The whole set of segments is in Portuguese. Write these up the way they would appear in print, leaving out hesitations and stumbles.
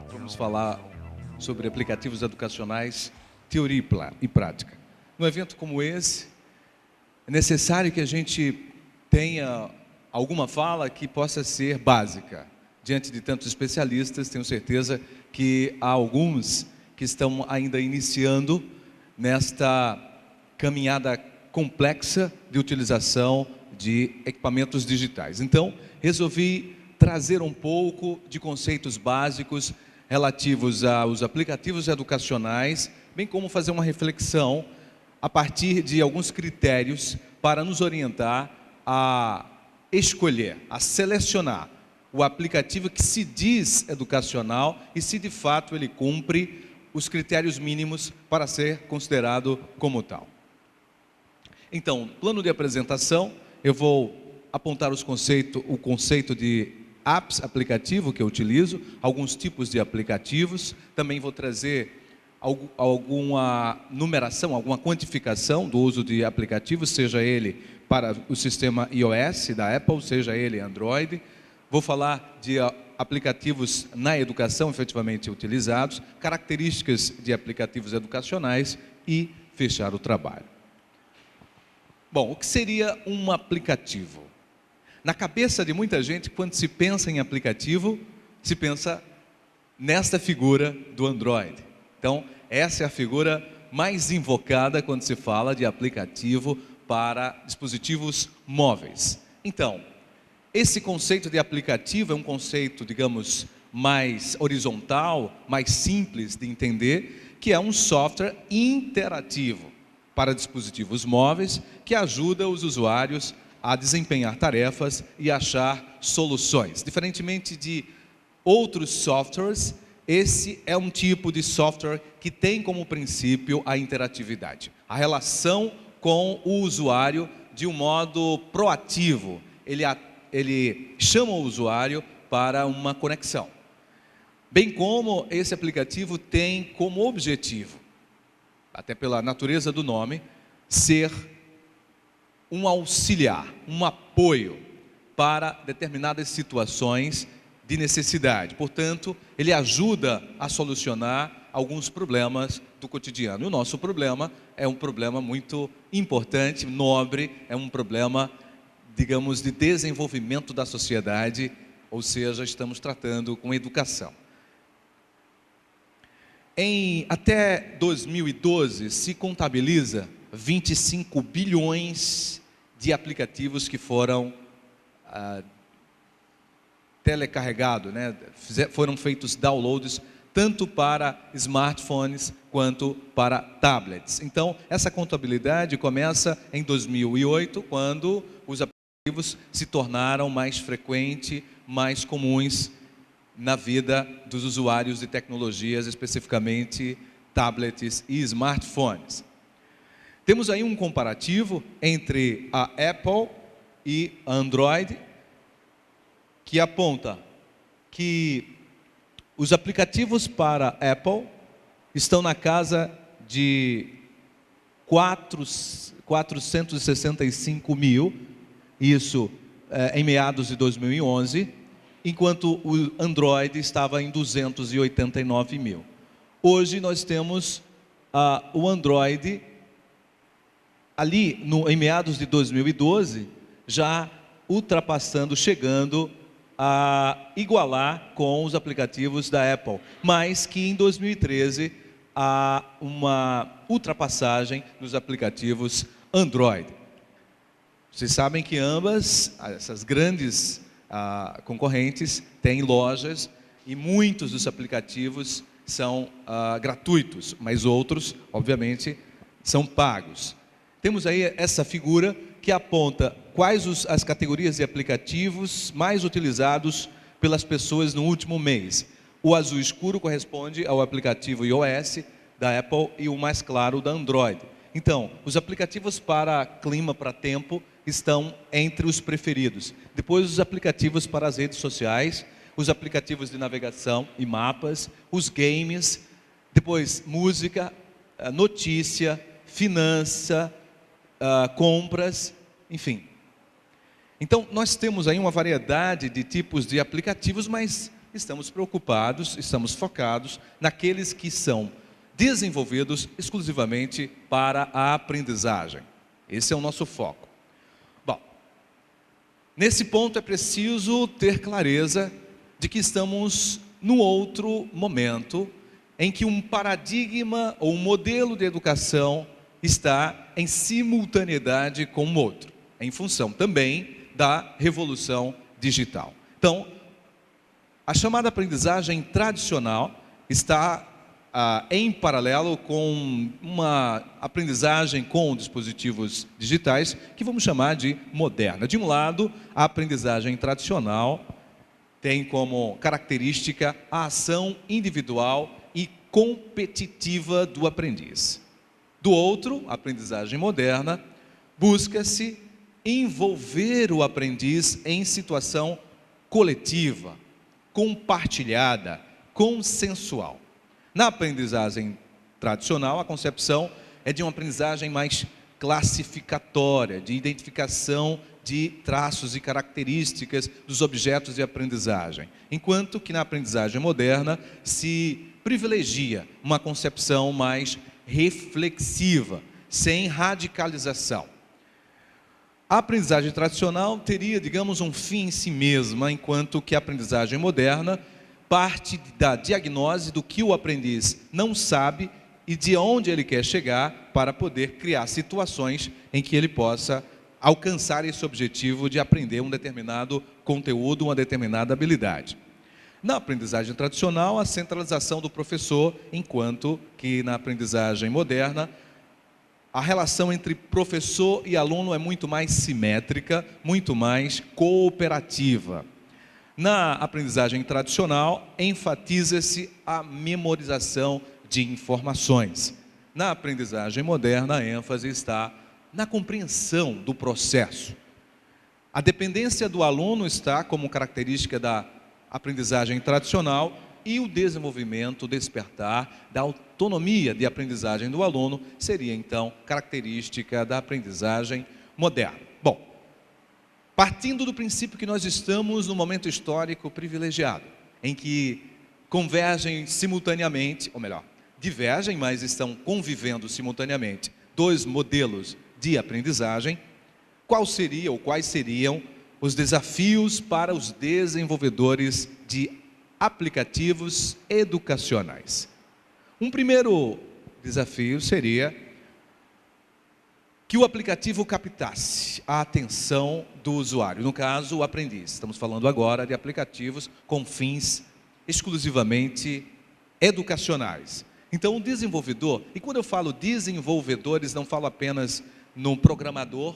Vamos falar sobre aplicativos educacionais, teoria e prática. Num evento como esse, é necessário que a gente tenha alguma fala que possa ser básica. Diante de tantos especialistas, tenho certeza que há alguns que estão ainda iniciando nesta caminhada complexa de utilização de equipamentos digitais. Então, resolvi trazer um pouco de conceitos básicos relativos aos aplicativos educacionais, bem como fazer uma reflexão a partir de alguns critérios para nos orientar a escolher, a selecionar o aplicativo que se diz educacional e se de fato ele cumpre os critérios mínimos para ser considerado como tal. Então, plano de apresentação, eu vou apontar o conceito de apps, aplicativo que eu utilizo, alguns tipos de aplicativos, também vou trazer alguma numeração, alguma quantificação do uso de aplicativos, seja ele para o sistema iOS da Apple, seja ele Android. Vou falar de aplicativos na educação efetivamente utilizados, características de aplicativos educacionais e fechar o trabalho. Bom, o que seria um aplicativo? Na cabeça de muita gente, quando se pensa em aplicativo, se pensa nesta figura do Android. Então, essa é a figura mais invocada quando se fala de aplicativo para dispositivos móveis. Então, esse conceito de aplicativo é um conceito, digamos, mais horizontal, mais simples de entender, que é um software interativo para dispositivos móveis que ajuda os usuários a desempenhar tarefas e achar soluções. Diferentemente de outros softwares, esse é um tipo de software que tem como princípio a interatividade, a relação com o usuário de um modo proativo. Ele chama o usuário para uma conexão. Bem como esse aplicativo tem como objetivo, até pela natureza do nome, ser um auxiliar, um apoio para determinadas situações de necessidade. Portanto, ele ajuda a solucionar alguns problemas do cotidiano. E o nosso problema é um problema muito importante, nobre, é um problema, digamos, de desenvolvimento da sociedade, ou seja, estamos tratando com educação. Até 2012, se contabiliza 25 bilhões de aplicativos que foram telecarregados, né? Foram feitos downloads, tanto para smartphones quanto para tablets. Então, essa contabilidade começa em 2008, quando os aplicativos se tornaram mais frequentes, mais comuns na vida dos usuários de tecnologias, especificamente tablets e smartphones. Temos aí um comparativo entre a Apple e a Android, que aponta que os aplicativos para Apple estão na casa de 465 mil, isso em meados de 2011, enquanto o Android estava em 289 mil. Hoje nós temos o Android ali em meados de 2012, já ultrapassando, chegando a igualar com os aplicativos da Apple, mas que em 2013 há uma ultrapassagem nos aplicativos Android. Vocês sabem que ambas, essas grandes concorrentes, têm lojas e muitos dos aplicativos são gratuitos, mas outros, obviamente, são pagos. Temos aí essa figura que aponta quais as categorias de aplicativos mais utilizados pelas pessoas no último mês. O azul escuro corresponde ao aplicativo iOS da Apple e o mais claro da Android. Então, os aplicativos para clima, para tempo, estão entre os preferidos. Depois, os aplicativos para as redes sociais, os aplicativos de navegação e mapas, os games, depois música, notícia, finança, compras, enfim. Então, nós temos aí uma variedade de tipos de aplicativos, mas estamos preocupados, estamos focados naqueles que são desenvolvidos exclusivamente para a aprendizagem. Esse é o nosso foco. Bom, nesse ponto é preciso ter clareza de que estamos num outro momento em que um paradigma ou um modelo de educação está em simultaneidade com o outro, em função também da revolução digital. Então, a chamada aprendizagem tradicional está em paralelo com uma aprendizagem com dispositivos digitais, que vamos chamar de moderna. De um lado, a aprendizagem tradicional tem como característica a ação individual e competitiva do aprendiz. Do outro, a aprendizagem moderna, busca-se envolver o aprendiz em situação coletiva, compartilhada, consensual. Na aprendizagem tradicional, a concepção é de uma aprendizagem mais classificatória, de identificação de traços e características dos objetos de aprendizagem, enquanto que na aprendizagem moderna se privilegia uma concepção mais reflexiva, sem radicalização. A aprendizagem tradicional teria, digamos, um fim em si mesma, enquanto que a aprendizagem moderna parte da diagnose do que o aprendiz não sabe e de onde ele quer chegar para poder criar situações em que ele possa alcançar esse objetivo de aprender um determinado conteúdo, uma determinada habilidade. Na aprendizagem tradicional, a centralização do professor, enquanto que na aprendizagem moderna, a relação entre professor e aluno é muito mais simétrica, muito mais cooperativa. Na aprendizagem tradicional, enfatiza-se a memorização de informações. Na aprendizagem moderna, a ênfase está na compreensão do processo. A dependência do aluno está como característica da aprendizagem tradicional e o desenvolvimento, o despertar da autonomia de aprendizagem do aluno seria, então, característica da aprendizagem moderna. Bom, partindo do princípio que nós estamos num momento histórico privilegiado, em que convergem simultaneamente, ou melhor, divergem, mas estão convivendo simultaneamente, dois modelos de aprendizagem, quais seriam os desafios para os desenvolvedores de aplicativos educacionais? Um primeiro desafio seria que o aplicativo captasse a atenção do usuário, no caso, o aprendiz. Estamos falando agora de aplicativos com fins exclusivamente educacionais. Então, o desenvolvedor, e quando eu falo desenvolvedores, não falo apenas no programador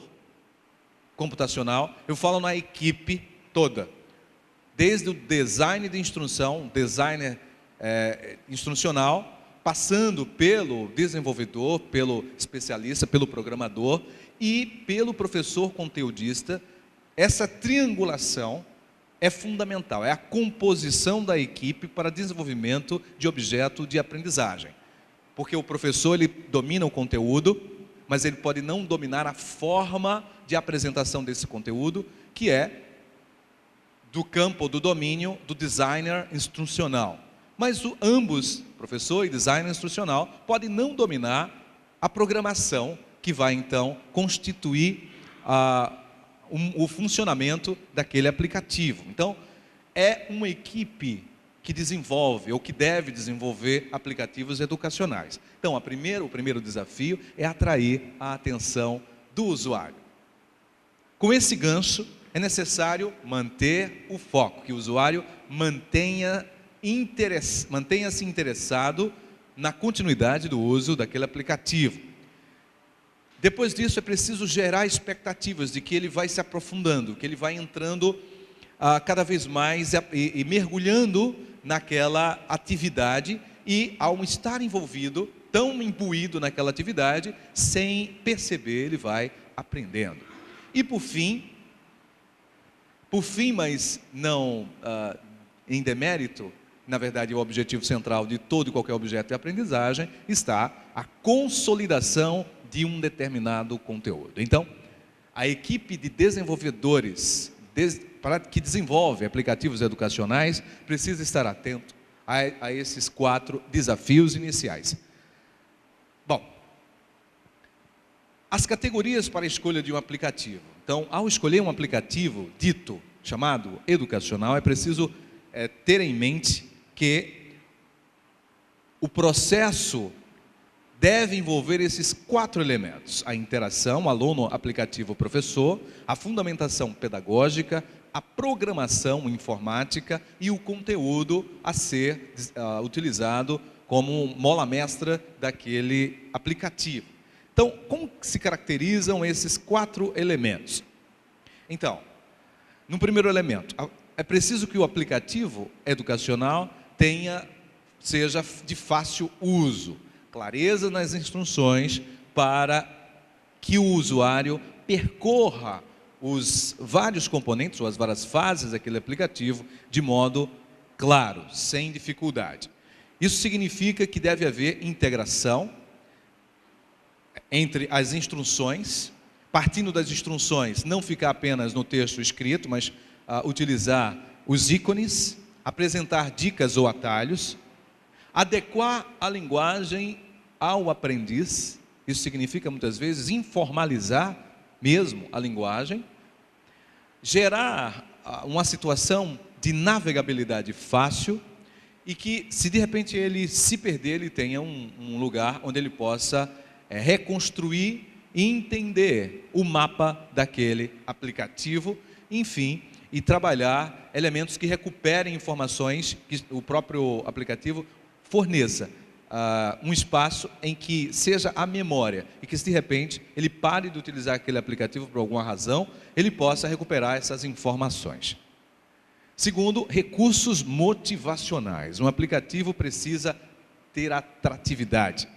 computacional, eu falo na equipe toda. Desde o design de instrução, designer instrucional, passando pelo desenvolvedor, pelo especialista, pelo programador e pelo professor conteudista. Essa triangulação é fundamental, é a composição da equipe para desenvolvimento de objeto de aprendizagem. Porque o professor, ele domina o conteúdo, mas ele pode não dominar a forma de apresentação desse conteúdo, que é do campo, do domínio do designer instrucional. Mas ambos, professor e designer instrucional, podem não dominar a programação que vai então constituir o funcionamento daquele aplicativo. Então, é uma equipe que desenvolve ou que deve desenvolver aplicativos educacionais. Então, o primeiro desafio é atrair a atenção do usuário. Com esse gancho, é necessário manter o foco, que o usuário mantenha-se interessado na continuidade do uso daquele aplicativo. Depois disso, é preciso gerar expectativas de que ele vai se aprofundando, que ele vai entrando cada vez mais e mergulhando naquela atividade e, ao estar envolvido, tão imbuído naquela atividade, sem perceber, ele vai aprendendo. E por fim, mas não em demérito. Na verdade, o objetivo central de todo e qualquer objeto de aprendizagem está a consolidação de um determinado conteúdo. Então, a equipe de desenvolvedores que desenvolve aplicativos educacionais precisa estar atento a esses 4 desafios iniciais. Bom, as categorias para a escolha de um aplicativo. Então, ao escolher um aplicativo dito, chamado educacional, é preciso ter em mente que o processo deve envolver esses 4 elementos: a interação, aluno, aplicativo, professor, a fundamentação pedagógica, a programação informática e o conteúdo a ser utilizado como mola mestra daquele aplicativo. Então, como se caracterizam esses 4 elementos? Então, no primeiro elemento, é preciso que o aplicativo educacional seja de fácil uso, clareza nas instruções para que o usuário percorra os vários componentes ou as várias fases daquele aplicativo de modo claro, sem dificuldade. Isso significa que deve haver integração entre as instruções, partindo das instruções, não ficar apenas no texto escrito, mas utilizar os ícones, apresentar dicas ou atalhos, adequar a linguagem ao aprendiz. Isso significa muitas vezes informalizar mesmo a linguagem, gerar uma situação de navegabilidade fácil e que, se de repente ele se perder, ele tenha um lugar onde ele possa reconstruir e entender o mapa daquele aplicativo, enfim, e trabalhar elementos que recuperem informações que o próprio aplicativo forneça. Um espaço em que seja a memória e que, se de repente ele pare de utilizar aquele aplicativo por alguma razão, ele possa recuperar essas informações. Segundo, recursos motivacionais. Um aplicativo precisa ter atratividade.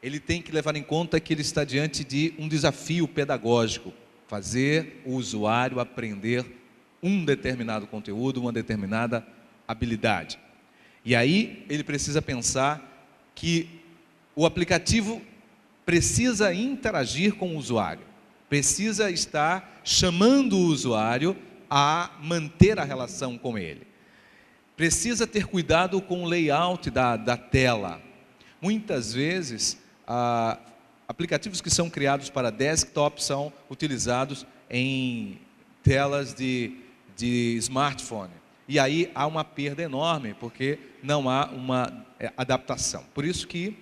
Ele tem que levar em conta que ele está diante de um desafio pedagógico, fazer o usuário aprender um determinado conteúdo, uma determinada habilidade. E aí ele precisa pensar que o aplicativo precisa interagir com o usuário, precisa estar chamando o usuário a manter a relação com ele. Precisa ter cuidado com o layout da tela. Muitas vezes, aplicativos que são criados para desktop são utilizados em telas de smartphone. E aí há uma perda enorme, porque não há uma adaptação. Por isso que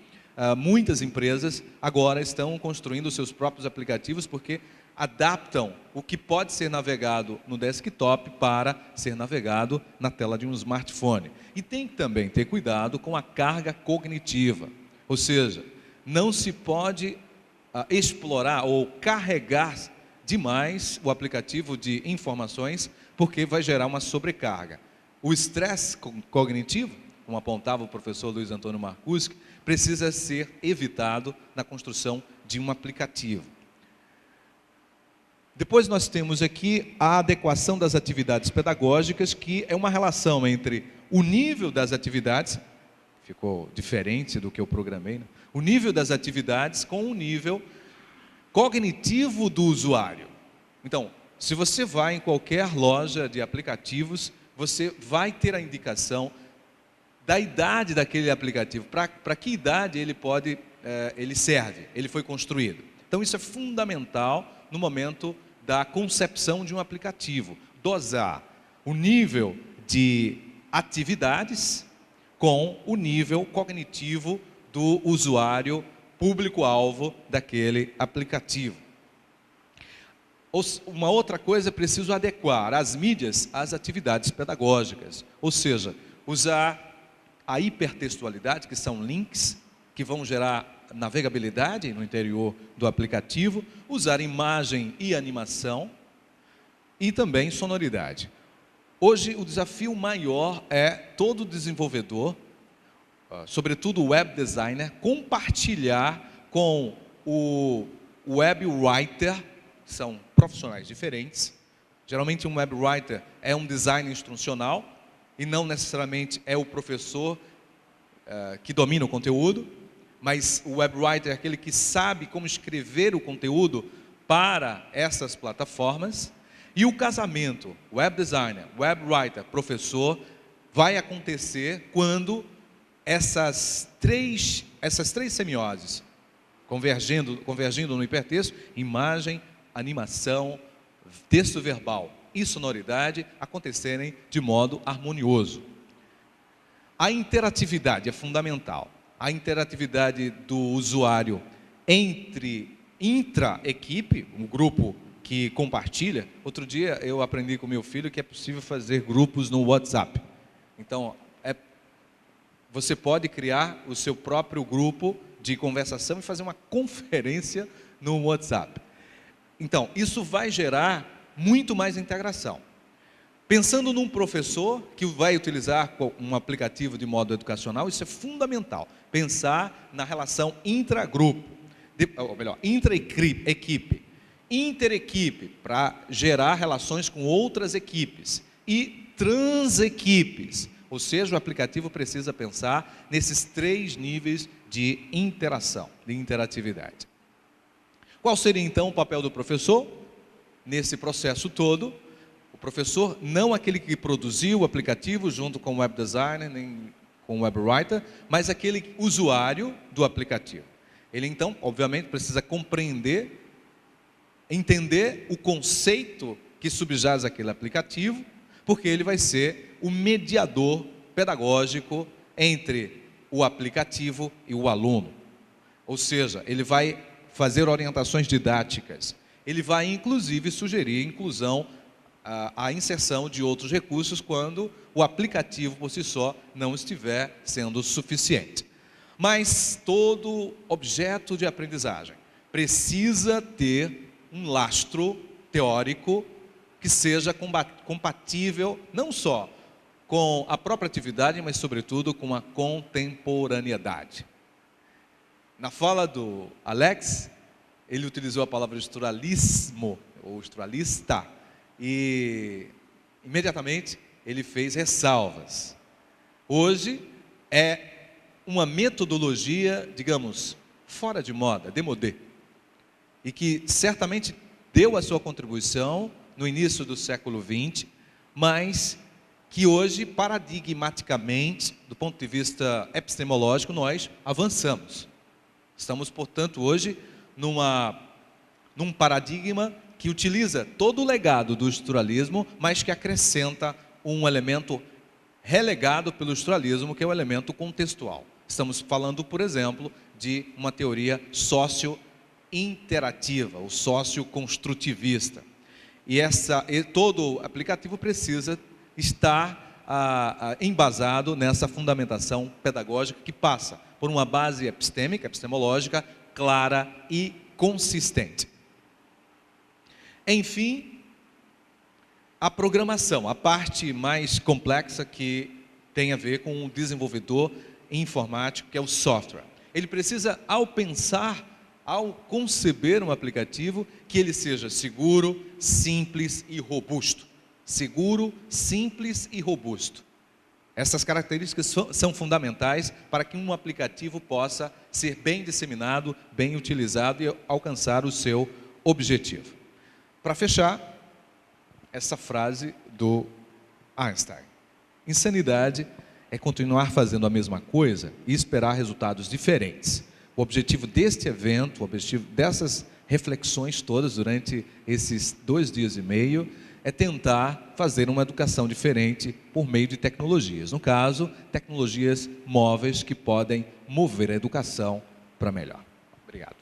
muitas empresas agora estão construindo seus próprios aplicativos, porque adaptam o que pode ser navegado no desktop para ser navegado na tela de um smartphone. E tem que também ter cuidado com a carga cognitiva. Ou seja, não se pode explorar ou carregar demais o aplicativo de informações, porque vai gerar uma sobrecarga. O estresse cognitivo, como apontava o professor Luiz Antônio Marcuski, precisa ser evitado na construção de um aplicativo. Depois nós temos aqui a adequação das atividades pedagógicas, que é uma relação entre o nível das atividades, ficou diferente do que eu programei, né? O nível das atividades com o nível cognitivo do usuário. Então, se você vai em qualquer loja de aplicativos, você vai ter a indicação da idade daquele aplicativo, para que idade ele serve, ele foi construído. Então isso é fundamental no momento da concepção de um aplicativo, dosar o nível de atividades com o nível cognitivo do usuário público-alvo daquele aplicativo. Uma outra coisa, é preciso adequar as mídias às atividades pedagógicas, ou seja, usar a hipertextualidade, que são links que vão gerar navegabilidade no interior do aplicativo, usar imagem e animação e também sonoridade. Hoje o desafio maior é todo desenvolvedor, sobretudo o web designer, compartilhar com o web writer, são profissionais diferentes. Geralmente um web writer é um designer instrucional, e não necessariamente é o professor que domina o conteúdo, mas o web writer é aquele que sabe como escrever o conteúdo para essas plataformas. E o casamento, web designer, web writer, professor, vai acontecer quando essas três semioses, convergindo no hipertexto, imagem, animação, texto verbal e sonoridade, acontecerem de modo harmonioso. A interatividade é fundamental. A interatividade do usuário entre intra-equipe, um grupo que compartilha. Outro dia eu aprendi com meu filho que é possível fazer grupos no WhatsApp. Então, você pode criar o seu próprio grupo de conversação e fazer uma conferência no WhatsApp. Então, isso vai gerar muito mais integração. Pensando num professor que vai utilizar um aplicativo de modo educacional, isso é fundamental. Pensar na relação intragrupo, ou melhor, intra-equipe, interequipe, para gerar relações com outras equipes, e transequipes, ou seja, o aplicativo precisa pensar nesses 3 níveis de interação, de interatividade. Qual seria então o papel do professor nesse processo todo? O professor, não aquele que produziu o aplicativo junto com o web designer, nem com o web writer, mas aquele usuário do aplicativo. Ele então, obviamente, precisa compreender, entender o conceito que subjaz aquele aplicativo, porque ele vai ser o mediador pedagógico entre o aplicativo e o aluno. Ou seja, ele vai fazer orientações didáticas, ele vai inclusive sugerir inclusão, a inserção de outros recursos quando o aplicativo por si só não estiver sendo suficiente. Mas todo objeto de aprendizagem precisa ter um lastro teórico que seja compatível não só com a própria atividade, mas sobretudo com a contemporaneidade. Na fala do Alex, ele utilizou a palavra estrualismo, ou estrualista, e imediatamente ele fez ressalvas. Hoje é uma metodologia, digamos, fora de moda, démodé, e que certamente deu a sua contribuição no início do século XX, mas que hoje, paradigmaticamente, do ponto de vista epistemológico, nós avançamos. Estamos, portanto, hoje num paradigma que utiliza todo o legado do estruturalismo, mas que acrescenta um elemento relegado pelo estruturalismo, que é o elemento contextual. Estamos falando, por exemplo, de uma teoria socio-interativa, ou socio-construtivista. E todo aplicativo precisa estar embasado nessa fundamentação pedagógica que passa por uma base epistêmica, epistemológica, clara e consistente. Enfim, a programação, a parte mais complexa que tem a ver com o desenvolvedor informático, que é o software. Ele precisa, ao pensar, ao conceber um aplicativo, que ele seja seguro, simples e robusto. Seguro, simples e robusto. Essas características são fundamentais para que um aplicativo possa ser bem disseminado, bem utilizado e alcançar o seu objetivo. Para fechar, essa frase do Einstein: insanidade é continuar fazendo a mesma coisa e esperar resultados diferentes. O objetivo deste evento, o objetivo dessas reflexões todas durante esses 2 dias e meio, é tentar fazer uma educação diferente por meio de tecnologias. No caso, tecnologias móveis que podem mover a educação para melhor. Obrigado.